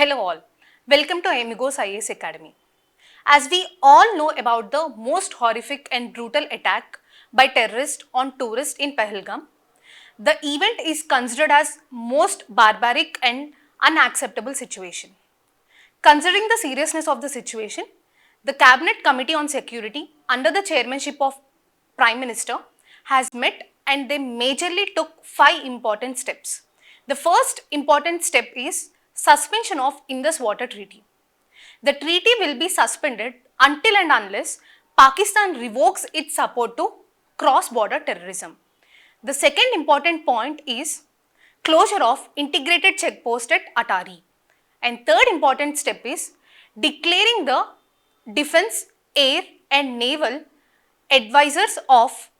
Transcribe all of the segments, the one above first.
Hello all, welcome to Amigos IAS Academy. As we all know about the most horrific and brutal attack by terrorists on tourists in Pahalgam, the event is considered as most barbaric and unacceptable situation. Considering the seriousness of the situation, the Cabinet Committee on Security under the chairmanship of Prime Minister has met and they majorly took 5 important steps. The first important step is suspension of Indus Water Treaty. The treaty will be suspended until and unless Pakistan revokes its support to cross-border terrorism. The second important point is closure of integrated checkpost at Atari. And third important step is declaring the Defence, Air and Naval advisors of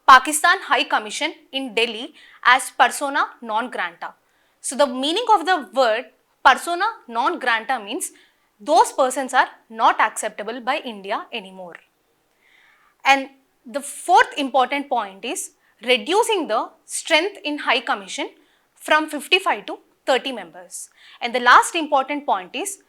Pakistan High Commission in Delhi as persona non grata. So the meaning of the word persona non grata means those persons are not acceptable by India anymore. And the fourth important point is reducing the strength in High Commission from 55 to 30 members. And the last important point is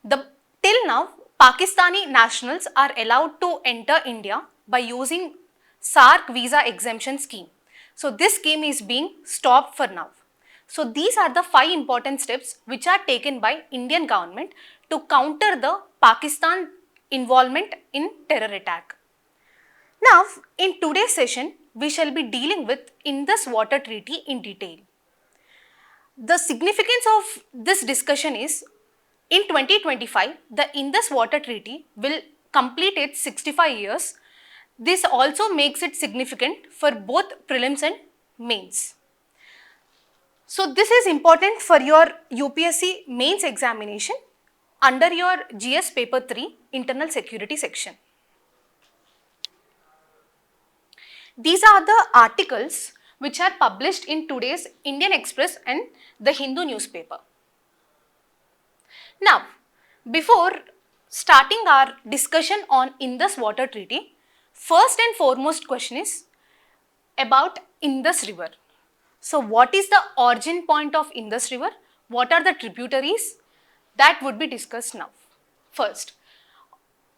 till now Pakistani nationals are allowed to enter India by using SARC visa exemption scheme. So this scheme is being stopped for now. So these are the 5 important steps which are taken by Indian government to counter the Pakistan involvement in terror attack. Now, in today's session, we shall be dealing with Indus Water Treaty in detail. The significance of this discussion is, in 2025, the Indus Water Treaty will complete its 65 years. This also makes it significant for both prelims and mains. So this is important for your UPSC mains examination under your GS paper 3 internal security section. These are the articles which are published in today's Indian Express and the Hindu newspaper. Now, before starting our discussion on Indus Water Treaty, first and foremost question is about Indus River. So, what is the origin point of Indus River? What are the tributaries? That would be discussed now. First,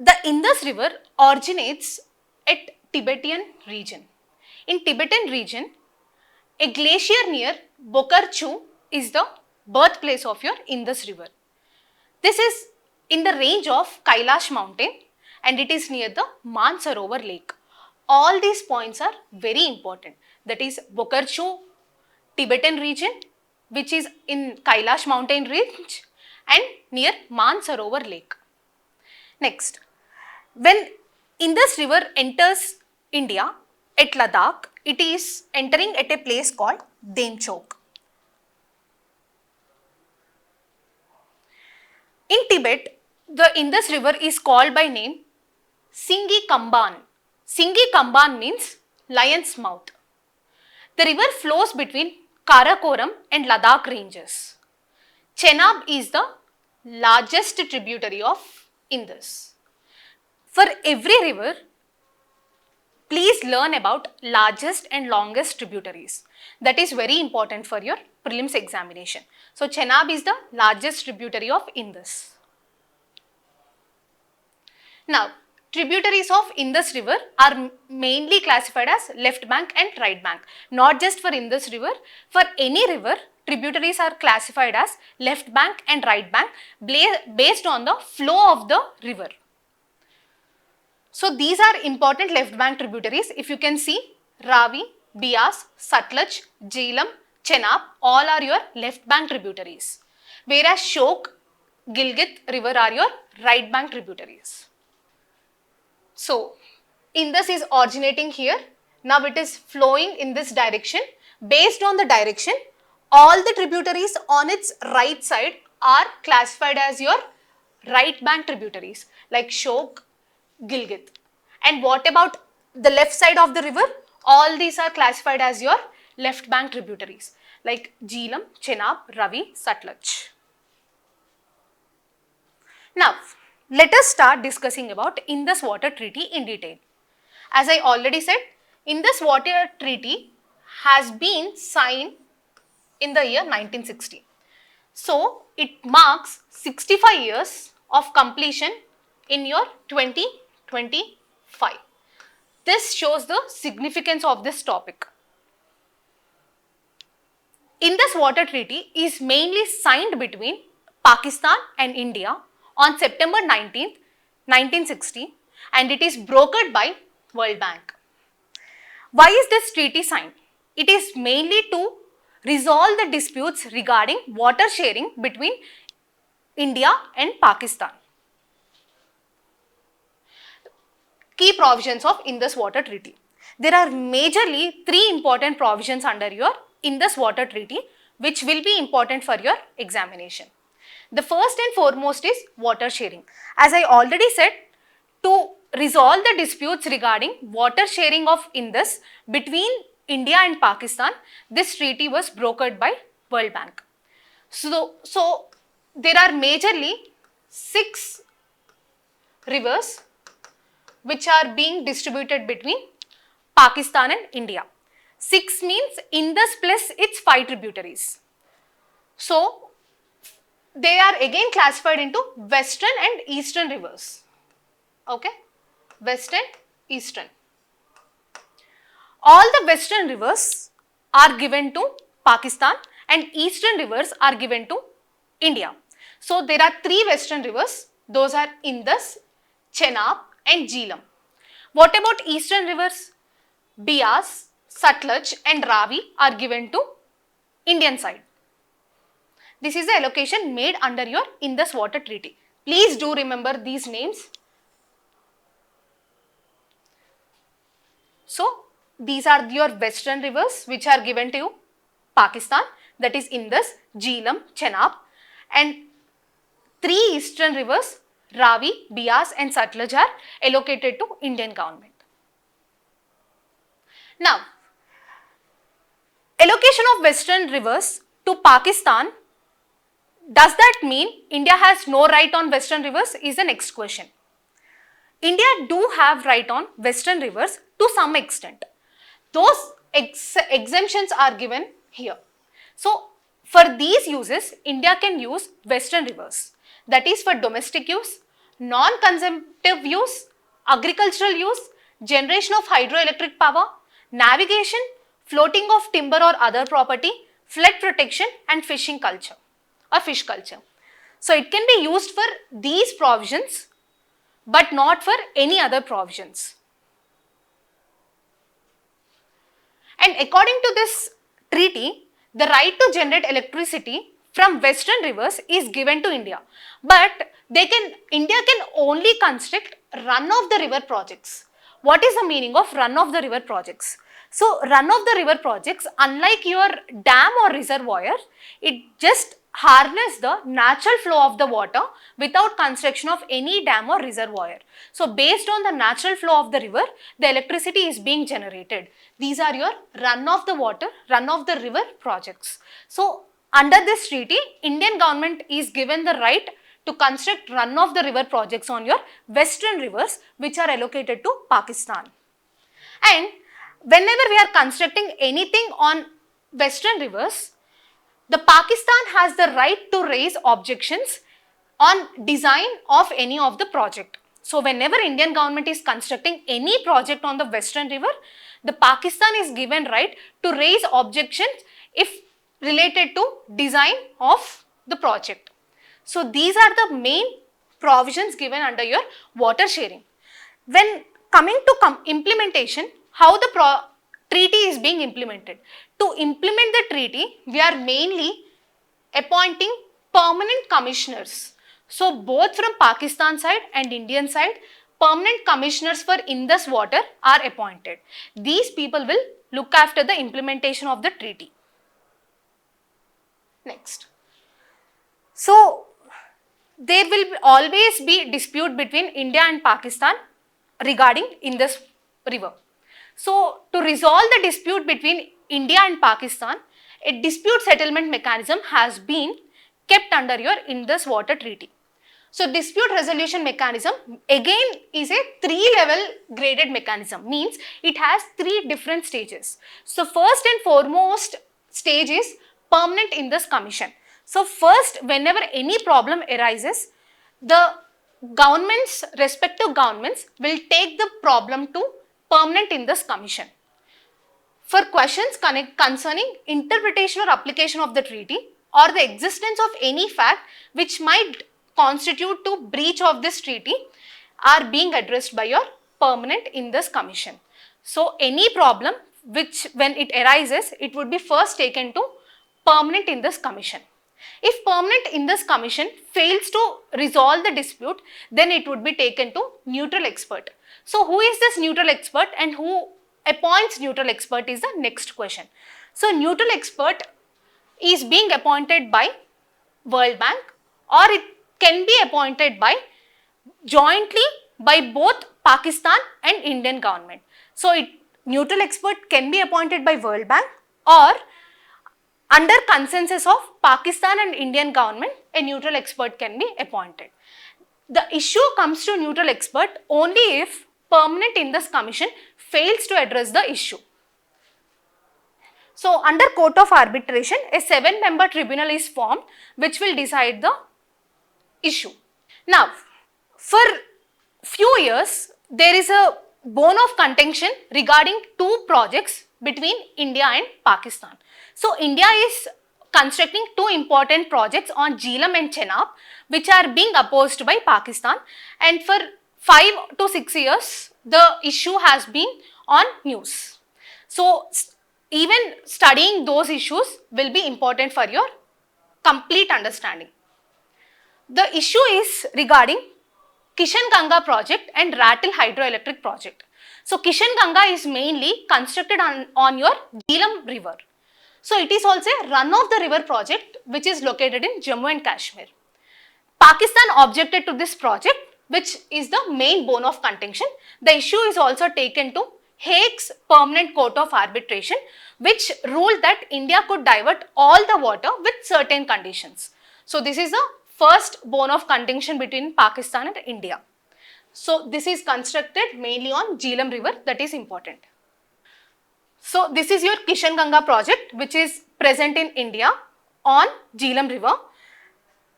the Indus River originates at Tibetan region. In Tibetan region, a glacier near Bokarchu is the birthplace of your Indus River. This is in the range of Kailash mountain and it is near the Mansarovar lake. All these points are very important. That is Bokarchu, Tibetan region, which is in Kailash mountain range and near Mansarovar lake. Next, when Indus River enters India at Ladakh, it is entering at a place called Demchok. In Tibet, the Indus River is called by name Singhi Kamban. Singhi Kamban means lion's mouth. The river flows between Karakoram and Ladakh ranges. Chenab is the largest tributary of Indus. For every river, please learn about largest and longest tributaries. That is very important for your prelims examination. So, Chenab is the largest tributary of Indus. Now, tributaries of Indus River are mainly classified as left bank and right bank. Not just for Indus River, for any river, tributaries are classified as left bank and right bank based on the flow of the river. So these are important left bank tributaries. If you can see, Ravi, Beas, Satluj, Jhelum, Chenab, all are your left bank tributaries. Whereas Shyok, Gilgit river are your right bank tributaries. So Indus is originating here. Now it is flowing in this direction. Based on the direction, all the tributaries on its right side are classified as your right bank tributaries like Shyok, Gilgit. And what about the left side of the river? All these are classified as your left bank tributaries like Jhelum, Chenab, Ravi, Satluj. Now, let us start discussing about Indus Water Treaty in detail. As I already said, Indus Water Treaty has been signed in the year 1960. So it marks 65 years of completion in your 2025. This shows the significance of this topic. Indus Water Treaty is mainly signed between Pakistan and India on September 19th, 1960, and it is brokered by World Bank. Why is this treaty signed? It is mainly to resolve the disputes regarding water sharing between India and Pakistan. Key provisions of Indus Water Treaty. There are majorly three important provisions under your Indus Water Treaty which will be important for your examination. The first and foremost is water sharing. As I already said, to resolve the disputes regarding water sharing of Indus between India and Pakistan, this treaty was brokered by World Bank. So there are majorly 6 rivers which are being distributed between Pakistan and India. 6 means Indus plus its 5 tributaries. So they are again classified into western and eastern rivers. Okay, western, eastern. All the western rivers are given to Pakistan and eastern rivers are given to India. So there are 3 western rivers, those are Indus, Chenab and Jhelum. What about eastern rivers? Beas, Satluj and Ravi are given to Indian side. This is the allocation made under your Indus Water Treaty. Please do remember these names. So these are your western rivers which are given to Pakistan, that is Indus, Jhelum, Chenab, and 3 eastern rivers Ravi, Beas and Satluj are allocated to Indian government. Now, allocation of western rivers to Pakistan, does that mean India has no right on western rivers is the next question. India do have right on western rivers to some extent. Those exemptions are given here. So for these uses, India can use western rivers, that is for domestic use, non-consumptive use, agricultural use, generation of hydroelectric power, navigation, floating of timber or other property, flood protection and fishing culture or fish culture. So it can be used for these provisions but not for any other provisions. And according to this treaty, the right to generate electricity from western rivers is given to India, but India can only construct run-of-the-river projects. What is the meaning of run-of-the-river projects? So run-of-the-river projects, unlike your dam or reservoir, it just harness the natural flow of the water without construction of any dam or reservoir. So based on the natural flow of the river, the electricity is being generated. These are your run-of-the-river projects. So under this treaty, Indian government is given the right to construct run-of-the-river projects on your western rivers which are allocated to Pakistan. And whenever we are constructing anything on western rivers, the Pakistan has the right to raise objections on design of any of the project. So whenever Indian government is constructing any project on the western river, the Pakistan is given right to raise objections if related to design of the project. So these are the main provisions given under your water sharing. When coming to implementation, how the treaty is being implemented. To implement the treaty, we are mainly appointing permanent commissioners. So both from Pakistan side and Indian side, permanent commissioners for Indus water are appointed. These people will look after the implementation of the treaty. Next. So there will always be dispute between India and Pakistan regarding Indus river. So to resolve the dispute between India and Pakistan, a dispute settlement mechanism has been kept under your Indus Water Treaty. So dispute resolution mechanism again is a 3-level graded mechanism, means it has 3 different stages. So first and foremost stage is permanent Indus Commission. So first, whenever any problem arises, the governments, respective governments will take the problem to permanent in this commission. For questions concerning interpretation or application of the treaty or the existence of any fact which might constitute to breach of this treaty are being addressed by your permanent in this commission. So any problem which when it arises, it would be first taken to permanent in this commission. If permanent in this commission fails to resolve the dispute, then it would be taken to neutral expert. So who is this neutral expert and who appoints neutral expert is the next question. So neutral expert is being appointed by World Bank, or it can be appointed by jointly by both Pakistan and Indian government. So neutral expert can be appointed by World Bank, or under consensus of Pakistan and Indian government, a neutral expert can be appointed. The issue comes to neutral expert only if permanent in this commission fails to address the issue. So under court of arbitration, a 7-member tribunal is formed which will decide the issue. Now, for few years, there is a bone of contention regarding two projects between India and Pakistan. So India is constructing two important projects on Jhelum and Chenab, which are being opposed by Pakistan, and for 5 to 6 years the issue has been on news. So even studying those issues will be important for your complete understanding. The issue is regarding Kishan Ganga project and Ratil hydroelectric project. So Kishan Ganga is mainly constructed on your Jhelum river. So it is also a run of the river project which is located in Jammu and Kashmir. Pakistan objected to this project, which is the main bone of contention. The issue is also taken to Hague's Permanent Court of Arbitration, which ruled that India could divert all the water with certain conditions. So this is the first bone of contention between Pakistan and India. So this is constructed mainly on Jhelum river, that is important. So this is your Kishan Ganga project which is present in India on Jhelum river.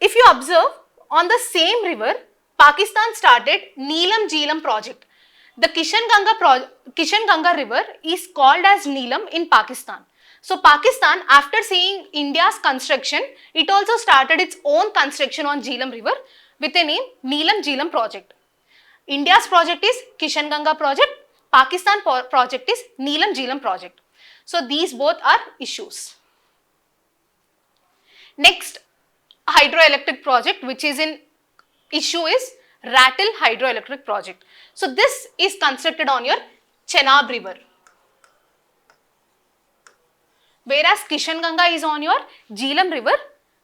If you observe, on the same river, Pakistan started Neelam Jhelum project. The Kishan Ganga river is called as Neelam in Pakistan. So Pakistan, after seeing India's construction, it also started its own construction on Jhelum river with the name Neelam Jhelum project. India's project is Kishan Ganga project, Pakistan project is Neelam Jhelum project. So these both are issues. Next hydroelectric project which is in issue is Ratil hydroelectric project. So this is constructed on your Chenab river, whereas Kishan Ganga is on your Jhelum river,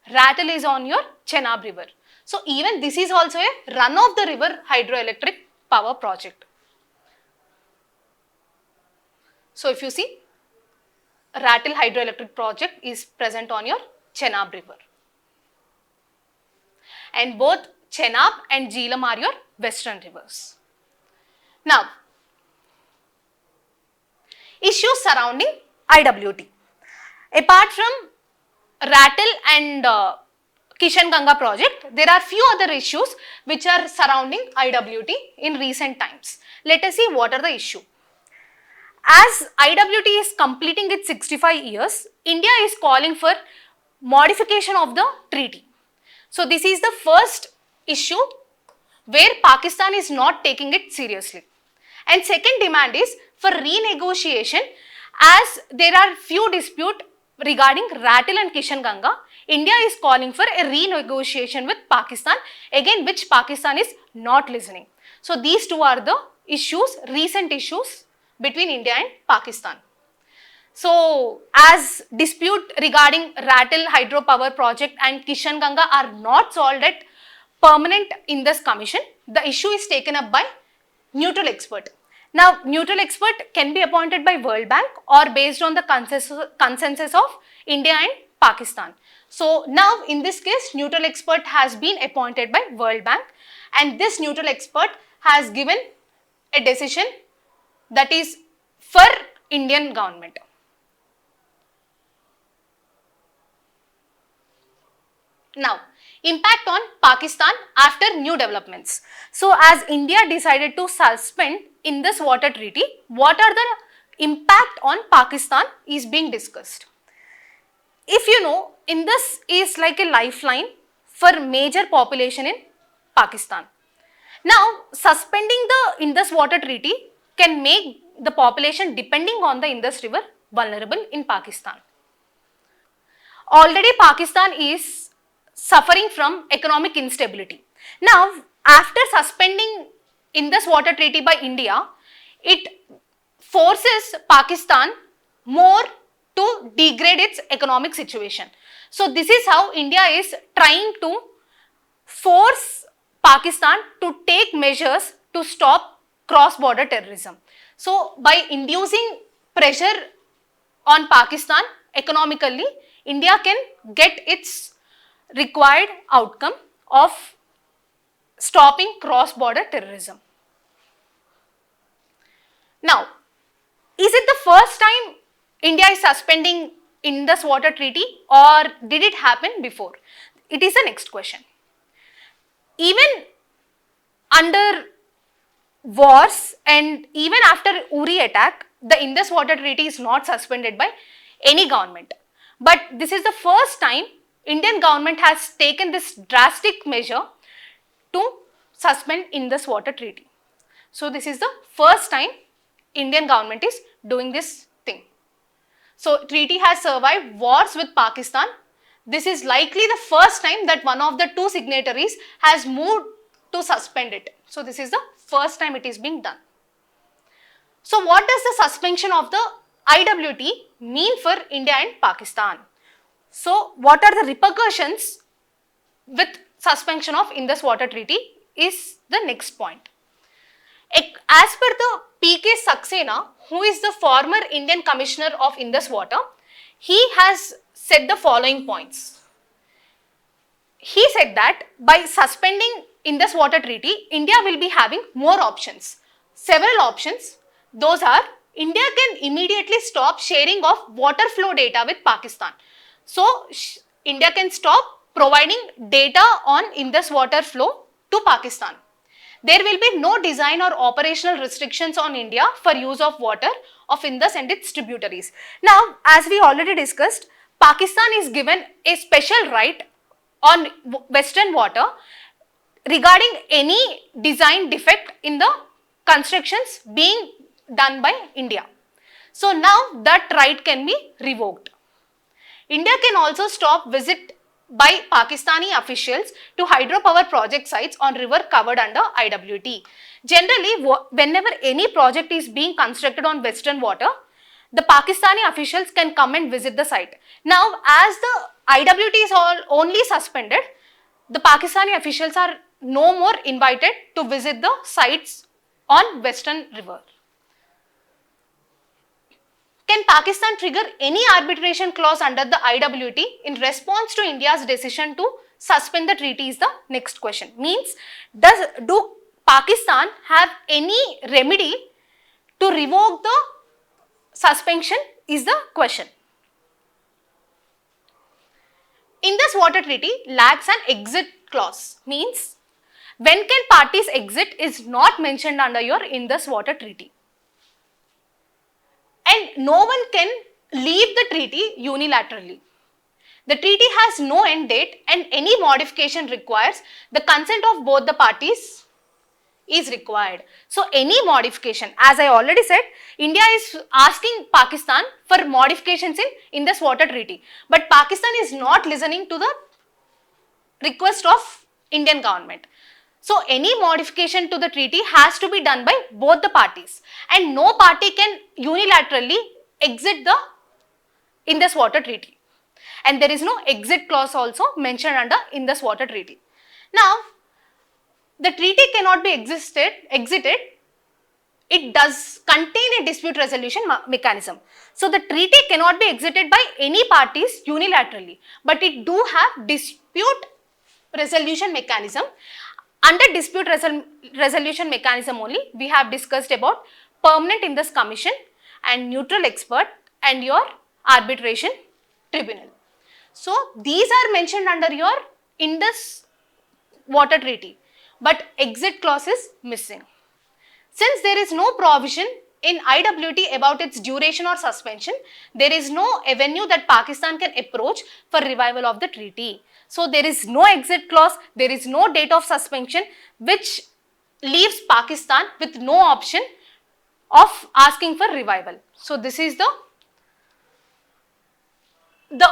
Ratil is on your Chenab river. So even this is also a run of the river hydroelectric power project. So if you see, Ratil hydroelectric project is present on your Chenab river, and both Chenab and Jhelum are your western rivers. Now, issues surrounding IWT. Apart from Ratil and Kishan Ganga project, there are few other issues which are surrounding IWT in recent times. Let us see what are the issues. As IWT is completing its 65 years, India is calling for modification of the treaty. So this is the first issue where Pakistan is not taking it seriously. And second demand is for renegotiation, as there are few disputes regarding Ratil and Kishan Ganga. India is calling for a renegotiation with Pakistan, again which Pakistan is not listening. So these two are the issues, recent issues between India and Pakistan. So as dispute regarding Ratil hydropower project and Kishan Ganga are not solved at permanent in this commission, the issue is taken up by neutral expert. Now neutral expert can be appointed by World Bank or based on the consensus of India and Pakistan. So now in this case, neutral expert has been appointed by World Bank, and this neutral expert has given a decision that is for Indian government. Now, impact on Pakistan after new developments. So, as India decided to suspend Indus Water Treaty, what are the impact on Pakistan is being discussed. If you know, Indus is like a lifeline for major population in Pakistan. Now, suspending the Indus Water Treaty can make the population depending on the Indus River vulnerable in Pakistan. Already Pakistan is suffering from economic instability. Now, after suspending Indus Water Treaty by India, it forces Pakistan more to degrade its economic situation. So, this is how India is trying to force Pakistan to take measures to stop cross-border terrorism. So, by inducing pressure on Pakistan economically, India can get its required outcome of stopping cross-border terrorism. Now, is it the first time India is suspending Indus Water Treaty, or did it happen before? It is the next question. Even under wars and even after Uri attack, the Indus Water Treaty is not suspended by any government. But this is the first time Indian government has taken this drastic measure to suspend Indus Water Treaty. So, this is the first time Indian government is doing this thing. So, treaty has survived wars with Pakistan. This is likely the first time that one of the two signatories has moved to suspend it. So, this is the first time it is being done. So, what does the suspension of the IWT mean for India and Pakistan? So, what are the repercussions with suspension of Indus Water Treaty is the next point. As per the P.K. Saxena, who is the former Indian Commissioner of Indus Water, he has said the following points. He said that by suspending Indus Water Treaty, India will be having more options. Several options. Those are, India can immediately stop sharing of water flow data with Pakistan. So, India can stop providing data on Indus water flow to Pakistan. There will be no design or operational restrictions on India for use of water of Indus and its tributaries. Now, as we already discussed, Pakistan is given a special right on western water regarding any design defect in the constructions being done by India. So, now that right can be revoked. India can also stop visit by Pakistani officials to hydropower project sites on river covered under IWT. Generally, whenever any project is being constructed on western water, the Pakistani officials can come and visit the site. Now, as the IWT is only suspended, the Pakistani officials are no more invited to visit the sites on western river. Can Pakistan trigger any arbitration clause under the IWT in response to India's decision to suspend the treaty is the next question. Means, do Pakistan have any remedy to revoke the suspension is the question. Indus Water Treaty lacks an exit clause. Means, when can parties exit is not mentioned under your Indus Water Treaty. And no one can leave the treaty unilaterally. The treaty has no end date and any modification requires the consent of both the parties is required. So, any modification, as I already said, India is asking Pakistan for modifications in Indus Water Treaty, but Pakistan is not listening to the request of Indian government. So, any modification to the treaty has to be done by both the parties, and no party can unilaterally exit the Indus Water Treaty, and there is no exit clause also mentioned under Indus Water Treaty. Now, the treaty cannot be exited, it does contain a dispute resolution mechanism. So, the treaty cannot be exited by any parties unilaterally, but it do have dispute resolution mechanism. Under dispute resolution mechanism only, we have discussed about permanent Indus commission and neutral expert and your arbitration tribunal. So, these are mentioned under your Indus Water Treaty, but exit clause is missing. Since there is no provision in IWT about its duration or suspension, there is no avenue that Pakistan can approach for revival of the treaty. So there is no exit clause, there is no date of suspension, which leaves Pakistan with no option of asking for revival. So this is the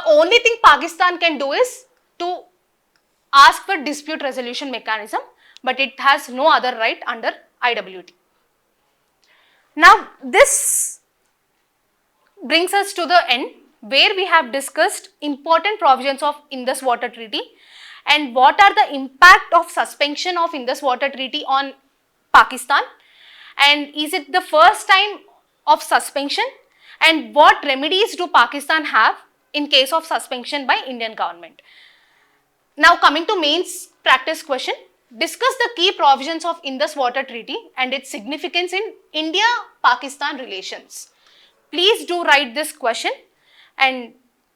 only thing Pakistan can do is to ask for dispute resolution mechanism, but it has no other right under IWT. Now this brings us to the end, where we have discussed important provisions of Indus Water Treaty and what are the impact of suspension of Indus Water Treaty on Pakistan, and is it the first time of suspension, and what remedies do Pakistan have in case of suspension by Indian government. Now coming to mains practice question, discuss the key provisions of Indus Water Treaty and its significance in India-Pakistan relations. Please do write this question, and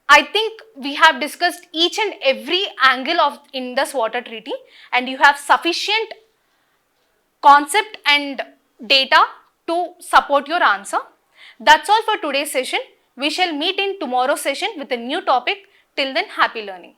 I think we have discussed each and every angle of Indus Water Treaty and you have sufficient concept and data to support your answer. That's all for today's session. We shall meet in tomorrow's session with a new topic. Till then, happy learning.